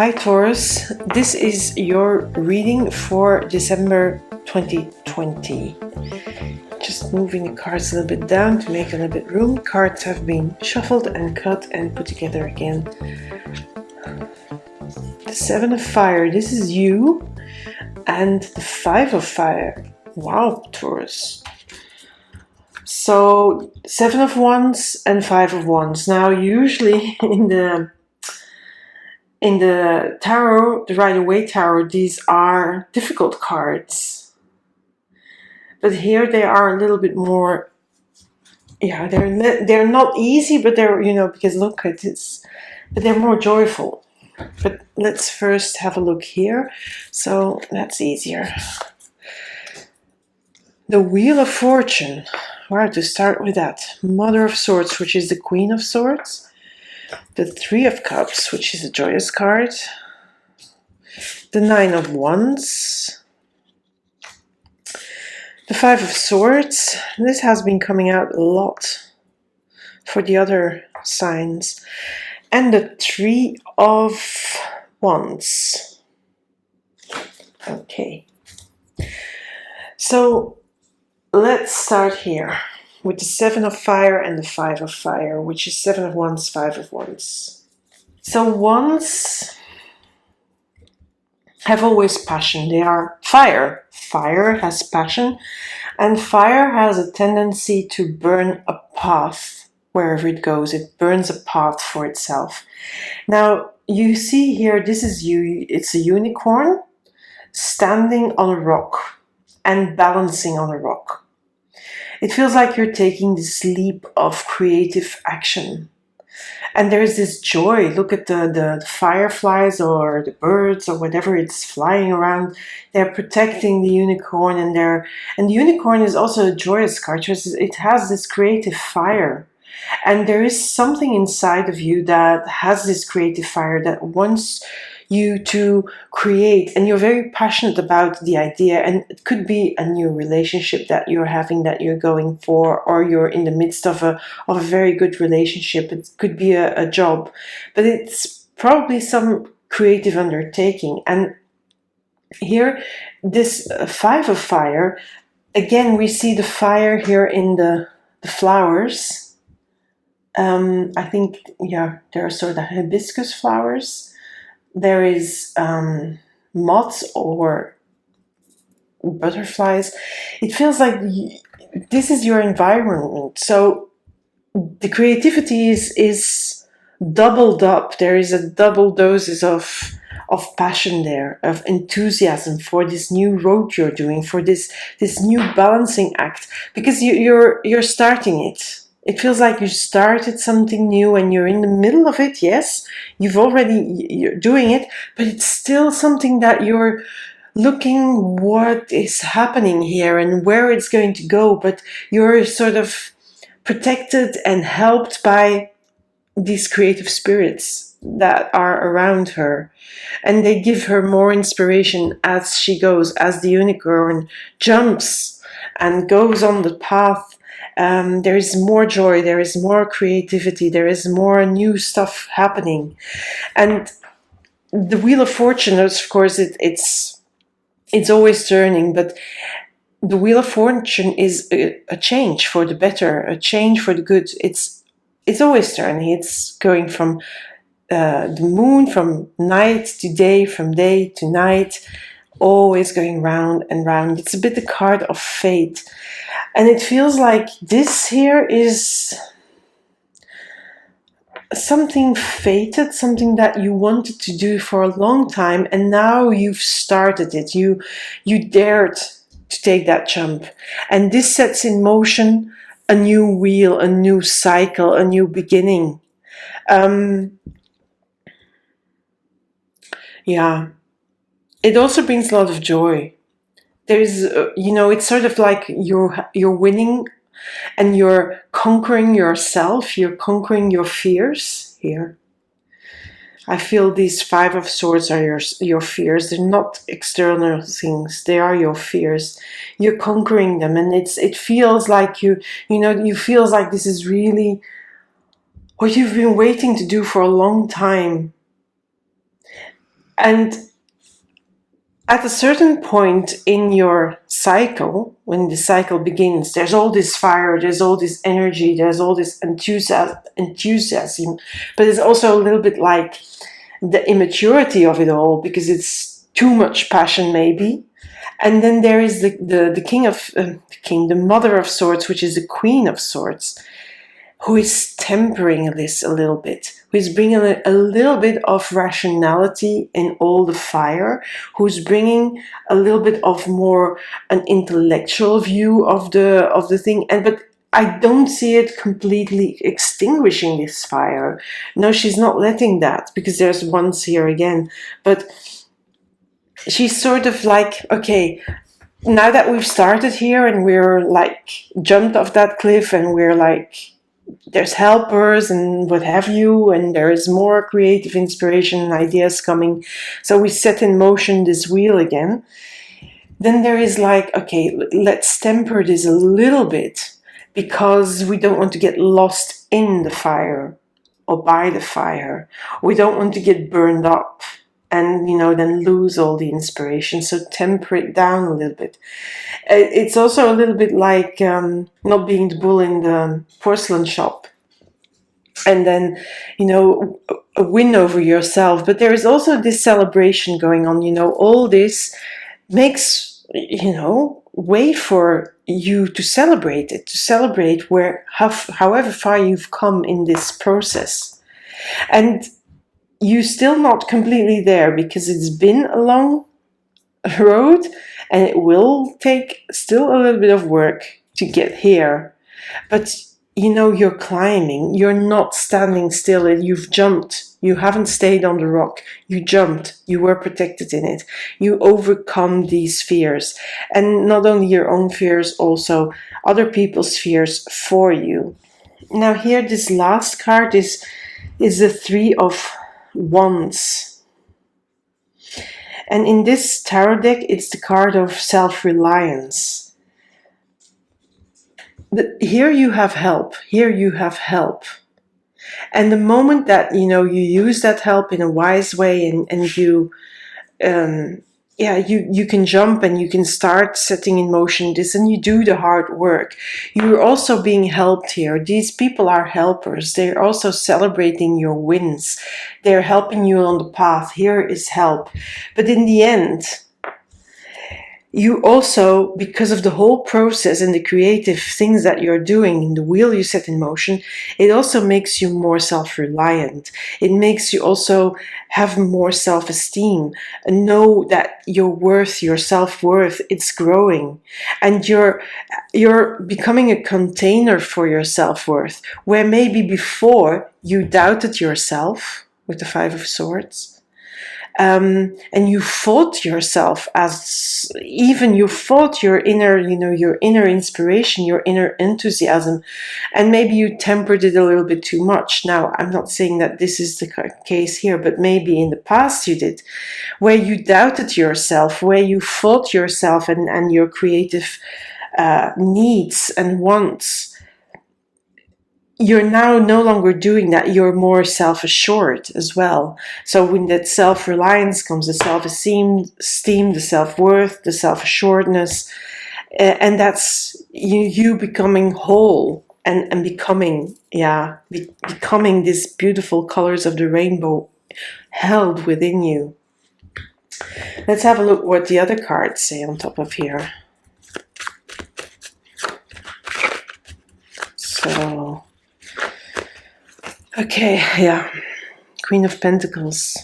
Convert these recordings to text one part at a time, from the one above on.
Hi Taurus, this is your reading for December 2020. Just moving the cards a little bit down to make a little bit room. Cards have been shuffled and cut and put together again. The Seven of Fire, this is you. And the Five of Fire. Wow, Taurus. So, Seven of Wands and Five of Wands. Now, usually in the tarot, the Waite tarot, these are difficult cards. But here they are a little bit more, yeah, they're not easy, but they're, because look at this, but they're more joyful. But let's first have a look here. So that's easier. The Wheel of Fortune. Wow, to start with that. Mother of Swords, which is the Queen of Swords. The Three of Cups, which is a joyous card. The Nine of Wands. The Five of Swords. This has been coming out a lot for the other signs. And the Three of Wands. Okay. So let's start here with the Seven of Fire and the Five of Fire, which is Seven of Wands, Five of Wands. So wands have always passion. They are fire. Fire has passion, and fire has a tendency to burn a path wherever it goes. It burns a path for itself. Now, you see here, this is you. It's a unicorn standing on a rock and balancing on a rock. It feels like you're taking this leap of creative action. And there's this joy. Look at the fireflies or the birds or whatever it's flying around. They're protecting the unicorn, and the unicorn is also a joyous card. It has this creative fire. And there is something inside of you that has this creative fire that wants you to create, and you're very passionate about the idea, and it could be a new relationship that you're having, that you're going for, or you're in the midst of a very good relationship. It could be a job, but it's probably some creative undertaking. And here, this Five of Fire, again, we see the fire here in the flowers. I think, yeah, there are sort of hibiscus flowers. There is moths or butterflies. It feels like this is your environment. So the creativity is doubled up. There is a double doses of passion there, of enthusiasm for this new road you're doing, for this new balancing act, because you're starting it. It feels like you started something new and you're in the middle of it. Yes, you're doing it, but it's still something that you're looking what is happening here and where it's going to go. But you're sort of protected and helped by these creative spirits that are around her. And they give her more inspiration as she goes, as the unicorn jumps and goes on the path. There is more joy, there is more creativity, there is more new stuff happening. And the Wheel of Fortune, of course, it's always turning, but the Wheel of Fortune is a change for the better, a change for the good. It's always turning. It's going from the moon, from night to day, from day to night, always going round and round. It's a bit the card of fate. And it feels like this here is something fated, something that you wanted to do for a long time, and now you've started it. You dared to take that jump. And this sets in motion a new wheel, a new cycle, a new beginning. Yeah. It also brings a lot of joy. There's, it's sort of like you're winning and you're conquering yourself, you're conquering your fears here. I feel these Five of Swords are your fears. They're not external things. They are your fears. You're conquering them, and it feels like you feels like this is really what you've been waiting to do for a long time. And at a certain point in your cycle, when the cycle begins, there's all this fire, there's all this energy, there's all this enthusiasm, but it's also a little bit like the immaturity of it all, because it's too much passion maybe. And then there is the mother of swords, which is the queen of swords, who is tempering this a little bit, who is bringing a little bit of rationality in all the fire, who's bringing a little bit of more an intellectual view of the thing. But I don't see it completely extinguishing this fire. No, she's not letting that, because there's one Seer again. But she's sort of like, okay, now that we've started here and we're like jumped off that cliff and we're like, there's helpers and what have you, and there is more creative inspiration and ideas coming, so we set in motion this wheel again. Then there is like, okay, let's temper this a little bit, because we don't want to get lost in the fire or by the fire. We don't want to get burned up and, then lose all the inspiration. So temper it down a little bit. It's also a little bit like not being the bull in the porcelain shop and then, win over yourself. But there is also this celebration going on. All this makes, way for you to celebrate it, to celebrate however far you've come in this process. And you're still not completely there, because it's been a long road and it will take still a little bit of work to get here. But you're climbing, you're not standing still, you've jumped. You haven't stayed on the rock. You jumped. You were protected in it. You overcome these fears. And not only your own fears, also other people's fears for you. Now here, this last card is the Three of Wands. And in this tarot deck, it's the card of self-reliance. But here you have help. Here you have help. And the moment that, you use that help in a wise way and you can jump and you can start setting in motion this, and you do the hard work. You're also being helped here. These people are helpers. They're also celebrating your wins. They're helping you on the path. Here is help. But in the end, you also, because of the whole process and the creative things that you're doing in the wheel you set in motion, it also makes you more self-reliant. It makes you also have more self-esteem and know that your worth, your self-worth, it's growing. And you're becoming a container for your self-worth, where maybe before you doubted yourself with the Five of Swords. And you fought yourself, you fought your inner, your inner inspiration, your inner enthusiasm, and maybe you tempered it a little bit too much. Now, I'm not saying that this is the case here, but maybe in the past you did, where you doubted yourself, where you fought yourself and your creative needs and wants. You're now no longer doing that. You're more self-assured as well. So when that self-reliance comes, the self-esteem, the self-worth, the self-assuredness, and that's you becoming whole and becoming, becoming these beautiful colors of the rainbow held within you. Let's have a look what the other cards say on top of here. So, okay, Queen of Pentacles.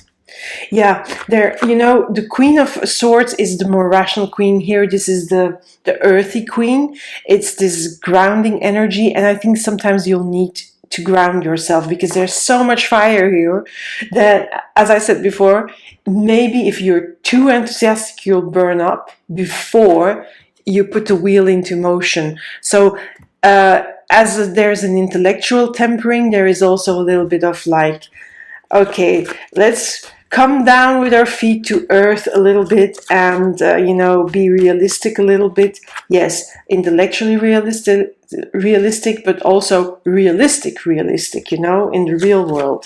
Yeah, there, the Queen of Swords is the more rational queen here. This is the earthy queen. It's this grounding energy, and I think sometimes you'll need to ground yourself, because there's so much fire here that, as I said before, maybe if you're too enthusiastic, you'll burn up before you put the wheel into motion. So as there's an intellectual tempering, there is also a little bit of like, okay, let's come down with our feet to earth a little bit and, be realistic a little bit. Yes, intellectually realistic, but also realistic, in the real world.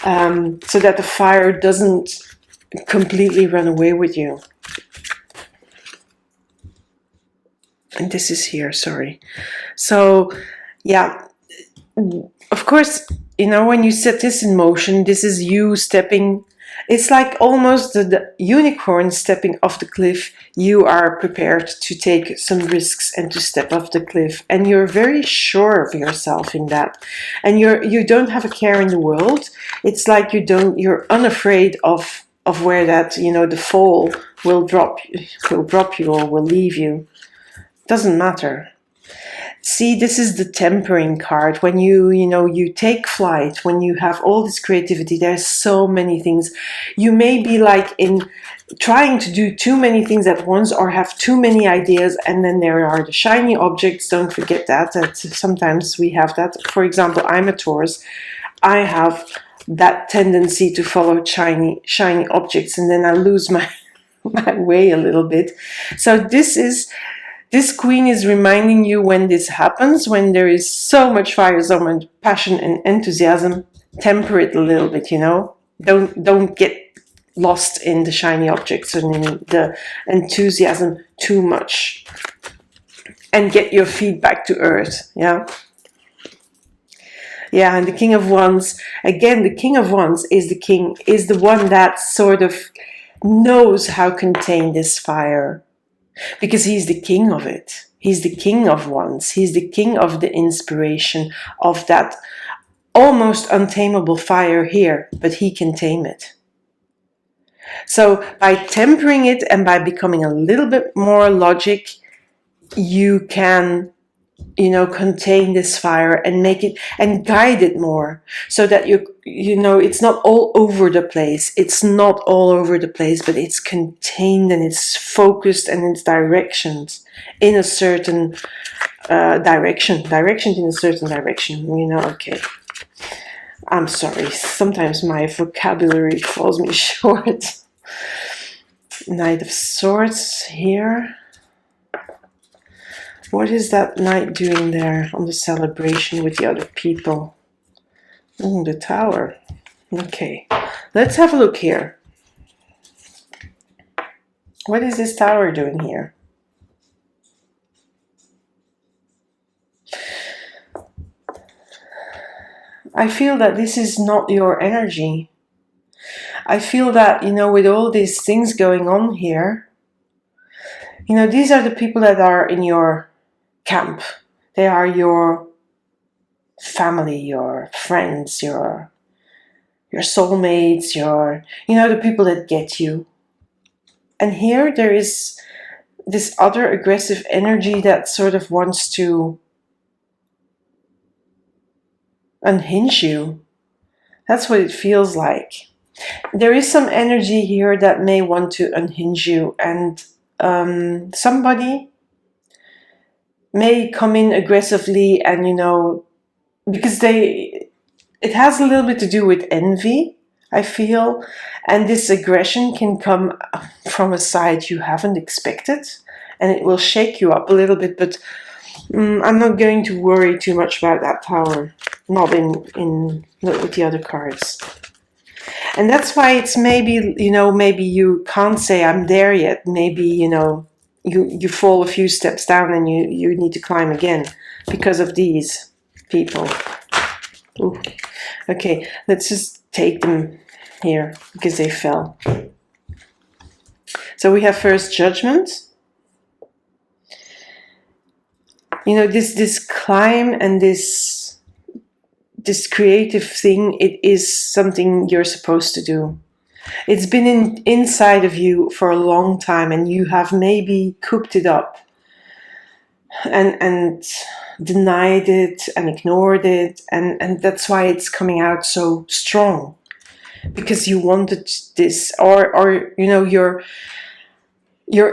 So that the fire doesn't completely run away with you. And this is here, sorry. So, yeah, of course, you know, when you set this in motion, this is you stepping. It's like almost the unicorn stepping off the cliff. You are prepared to take some risks and to step off the cliff, and you're very sure of yourself in that. And you don't have a care in the world. It's like you're unafraid of where that, you know, the fall will drop you or will leave you. Doesn't matter. See, this is the tempering card. When you take flight, when you have all this creativity, there's so many things. You may be like in trying to do too many things at once or have too many ideas, and then there are the shiny objects. Don't forget that sometimes we have that. For example, I'm a Taurus. I have that tendency to follow shiny objects, and then I lose my way a little bit. So this queen is reminding you, when this happens, when there is so much fire, so much passion and enthusiasm, temper it a little bit, you know. Don't get lost in the shiny objects and in the enthusiasm too much. And get your feet back to earth, yeah. Yeah, and the King of Wands, again, the King of Wands is the one that sort of knows how to contain this fire. Because he's the king of it. He's the King of Wands. He's the king of the inspiration of that almost untamable fire here, but he can tame it. So by tempering it and by becoming a little bit more logic, you can, you know, contain this fire and make it and guide it more, so that you know it's not all over the place. It's not all over the place, but it's contained and it's focused and it's directions in a certain direction in a certain direction, you know. Okay, I'm sorry, sometimes my vocabulary falls me short. Knight of Swords here. What is that knight doing there on the celebration with the other people? The Tower. Okay, let's have a look here. What is this Tower doing here? I feel that this is not your energy. I feel that, you know, with all these things going on here, you know, these are the people that are in your camp. They are your family, your friends, your soulmates, you know, the people that get you. And here there is this other aggressive energy that sort of wants to unhinge you. That's what it feels like. There is some energy here that may want to unhinge you, and somebody may come in aggressively, and, you know, because it has a little bit to do with envy, I feel, and this aggression can come from a side you haven't expected, and it will shake you up a little bit, but I'm not going to worry too much about that Tower, not with the other cards. And that's why it's maybe, you know, maybe you can't say I'm there yet. Maybe, you know, you fall a few steps down and you need to climb again because of these people. Ooh. Okay, let's just take them here because they fell. So we have first Judgment. You know, this climb and this creative thing, it is something you're supposed to do. It's been inside of you for a long time, and you have maybe cooped it up and denied it and ignored it, and that's why it's coming out so strong, because you wanted this, or you know, your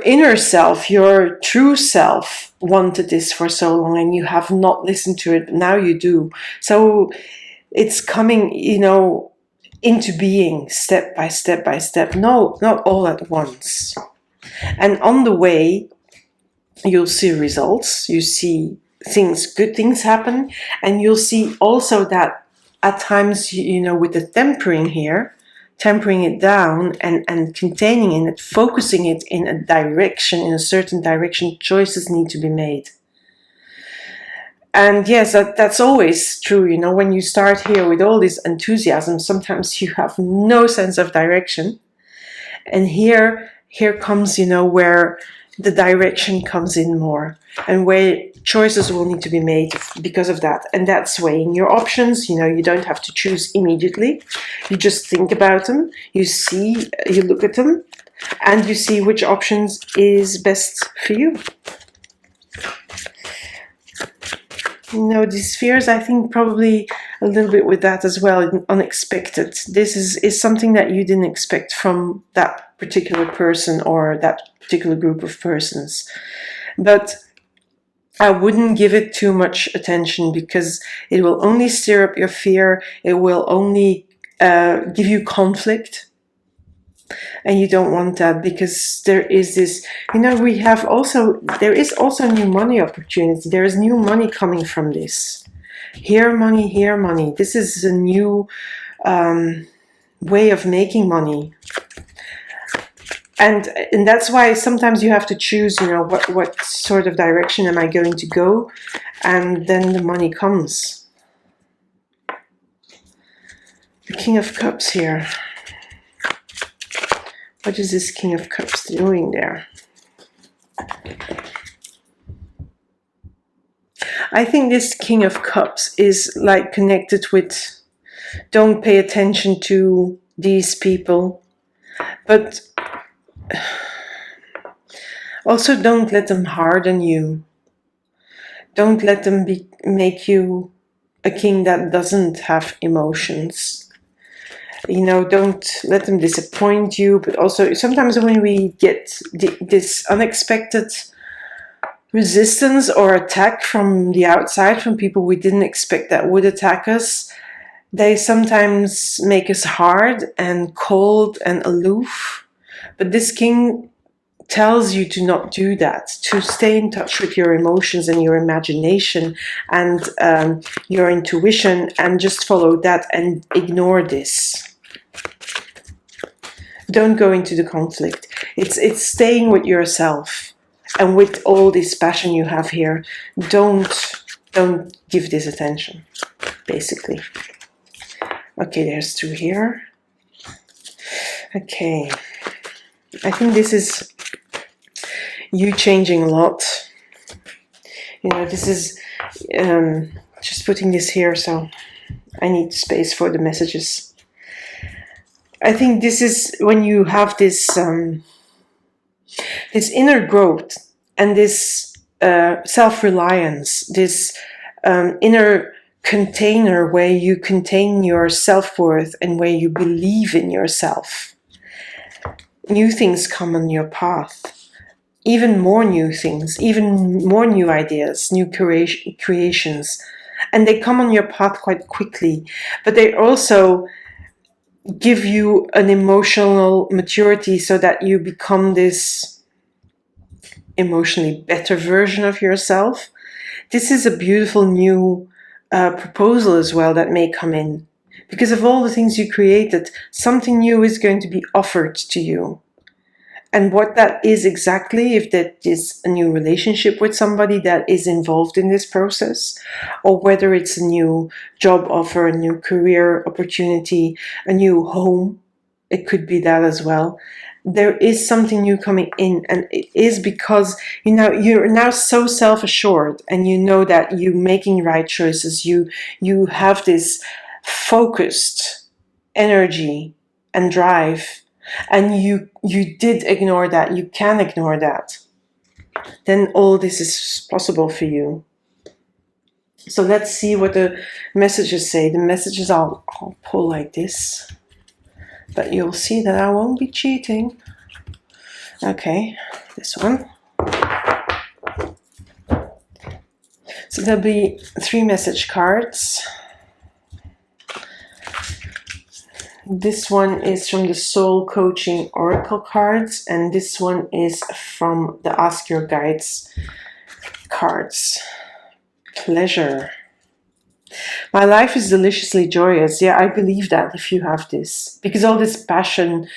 inner self, your true self wanted this for so long, and you have not listened to it, but now you do. So it's coming, you know, into being step by step by step. No, not all at once. And on the way, you'll see results. You see things, good things happen, and you'll see also that at times, you know, with the tempering here, tempering it down and containing it, focusing it in a direction, in a certain direction. Choices need to be made. And yes, that's always true. You know, when you start here with all this enthusiasm, sometimes you have no sense of direction. And here comes, you know, where the direction comes in more, and where choices will need to be made because of that. And that's weighing your options. You know, you don't have to choose immediately. You just think about them. You look at them, and you see which options is best for you. You know, these fears, I think probably a little bit with that as well, unexpected. This is something that you didn't expect from that particular person or that particular group of persons. But I wouldn't give it too much attention, because it will only stir up your fear. It will only give you conflict. And you don't want that, because there is this, you know, there is also new money opportunity. There is new money coming from this. Here money. This is a new way of making money. And that's why sometimes you have to choose, you know, what sort of direction am I going to go? And then the money comes. The King of Cups here. What is this King of Cups doing there? I think this King of Cups is like connected with, don't pay attention to these people, but also don't let them harden you. Don't let them make you a king that doesn't have emotions. You know, don't let them disappoint you. But also, sometimes when we get this unexpected resistance or attack from the outside, from people we didn't expect that would attack us, they sometimes make us hard and cold and aloof. But this king tells you to not do that, to stay in touch with your emotions and your imagination and your intuition, and just follow that and ignore this. Don't go into the conflict. It's staying with yourself and with all this passion you have here. Don't give this attention, basically. Okay, there's two here. Okay, I think this is you changing a lot. You know, this is just putting this here, so I need space for the messages. I think this is when you have this this inner growth and this self-reliance, this inner container where you contain your self-worth and where you believe in yourself. New things come on your path, even more new things, even more new ideas, new creations, and they come on your path quite quickly, but they also give you an emotional maturity so that you become this emotionally better version of yourself. This is a beautiful new proposal as well that may come in. Because of all the things you created, something new is going to be offered to you. And what that is exactly, if that is a new relationship with somebody that is involved in this process, or whether it's a new job offer, a new career opportunity, a new home, it could be that as well. There is something new coming in, and it is because you're now so self-assured, and you know that you're making right choices. You have this focused energy and drive, and you did ignore that. You can ignore that. Then all this is possible for you. So let's see what the messages say. The messages I'll pull like this, but you'll see that I won't be cheating. Okay, this one. So there'll be 3 message cards. This one is from the Soul Coaching Oracle cards, and this one is from the Ask Your Guides cards. Pleasure. My life is deliciously joyous. Yeah, I believe that if you have this. Because all this passion,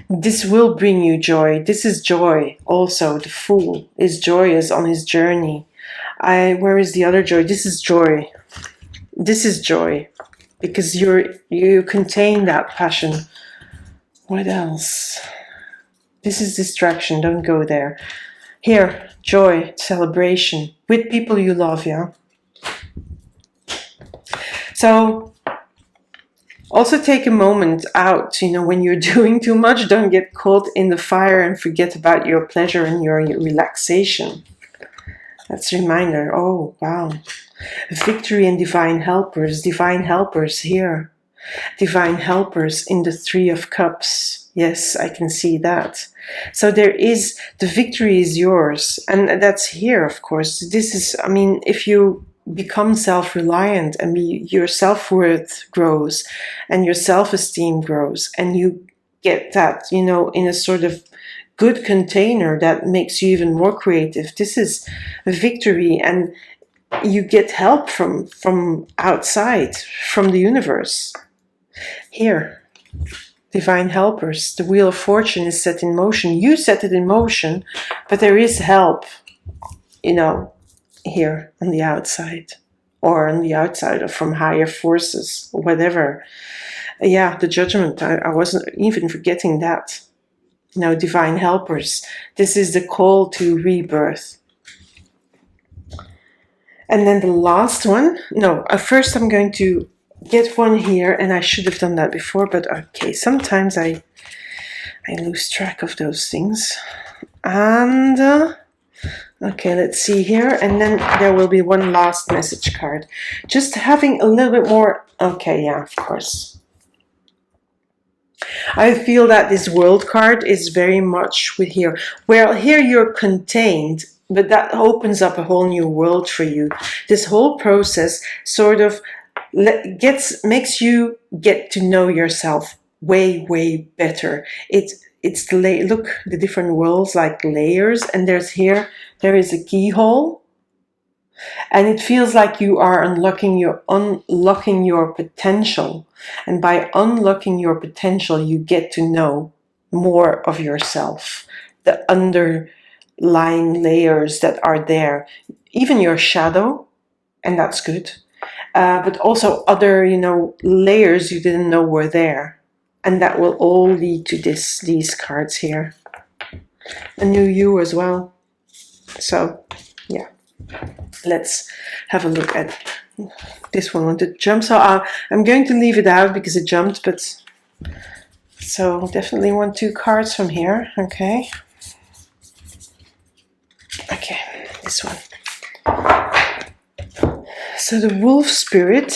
this will bring you joy. This is joy also. The Fool is joyous on his journey. Where is the other joy? This is joy. This is joy. Because you contain that passion. What else? This is distraction. Don't go there. Here, joy, celebration with people you love, yeah? So also take a moment out, when you're doing too much, don't get caught in the fire and forget about your pleasure and your relaxation. That's a reminder. Oh, wow. Victory and divine helpers here. Divine helpers in the Three of Cups. Yes, I can see that. So the victory is yours. And that's here, of course. This is, if you become self-reliant and your self-worth grows and your self-esteem grows and you get that, in a sort of good container that makes you even more creative. This is a victory, and you get help from outside, from the universe. Here, divine helpers, the wheel of fortune is set in motion. You set it in motion, but there is help, here on the outside, or from higher forces, or whatever. Yeah, the judgment, I wasn't even forgetting that. Divine helpers. This is the call to rebirth. And then the last one, first I'm going to get one here, and I should have done that before, but okay, sometimes I lose track of those things. And okay, let's see here, and then there will be one last message card. Just having a little bit more, okay, yeah, of course. I feel that this world card is very much with here. Well, here you're contained, but that opens up a whole new world for you. This whole process sort of makes you get to know yourself way, way better. It's the different worlds like layers, and there is a keyhole, and it feels like you are unlocking your potential. And by unlocking your potential, you get to know more of yourself, the underlying layers that are there, even your shadow, and that's good. But also other, layers you didn't know were there. And that will all lead to these cards here. A new you as well. So, yeah. Let's have a look at this one wanted to jump. So I'm going to leave it out because it jumped, but so definitely want 2 cards from here. Okay. Okay, this one. So the wolf spirit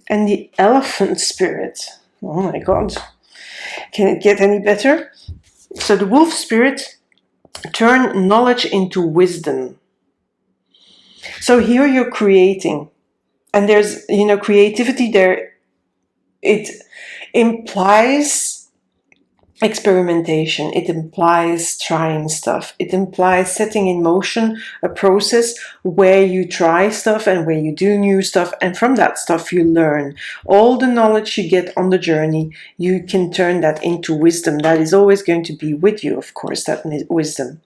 and the elephant spirit. Oh my God. Can it get any better? So the wolf spirit, turn knowledge into wisdom. So here you're creating, and there's, creativity there. It implies experimentation. It implies trying stuff. It implies setting in motion a process where you try stuff and where you do new stuff, and from that stuff you learn. All the knowledge you get on the journey, you can turn that into wisdom. That is always going to be with you, of course, that wisdom.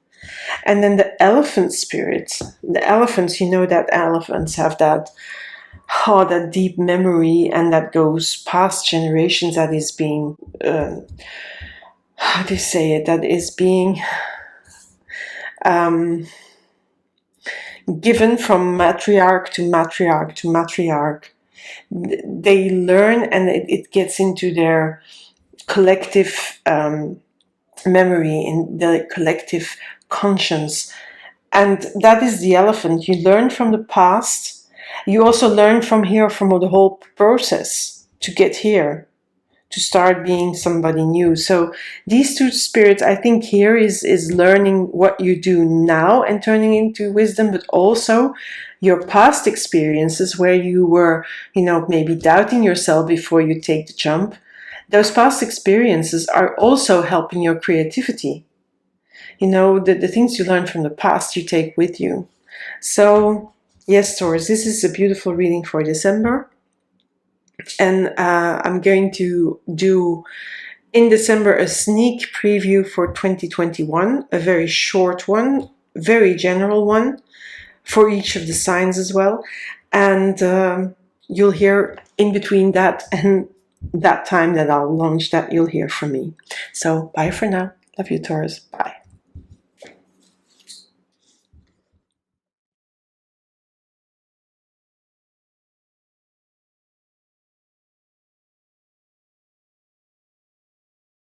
And then the elephant spirit. The elephants, that elephants have that deep memory, and that goes past generations. That is being, how do you say it? That is being given from matriarch to matriarch to matriarch. They learn, and it gets into their collective memory, in the collective conscience. And that is the elephant. You learn from the past. You also learn from the whole process to get here, to start being somebody new. So these 2 spirits, I think here is learning what you do now and turning into wisdom, but also your past experiences where you were, maybe doubting yourself before you take the jump. Those past experiences are also helping your creativity. The things you learn from the past, you take with you. So, yes, Taurus, this is a beautiful reading for December. And I'm going to do in December a sneak preview for 2021, a very short one, very general one for each of the signs as well. And you'll hear in between that and that time that I'll launch that, you'll hear from me. So bye for now. Love you, Taurus. Bye.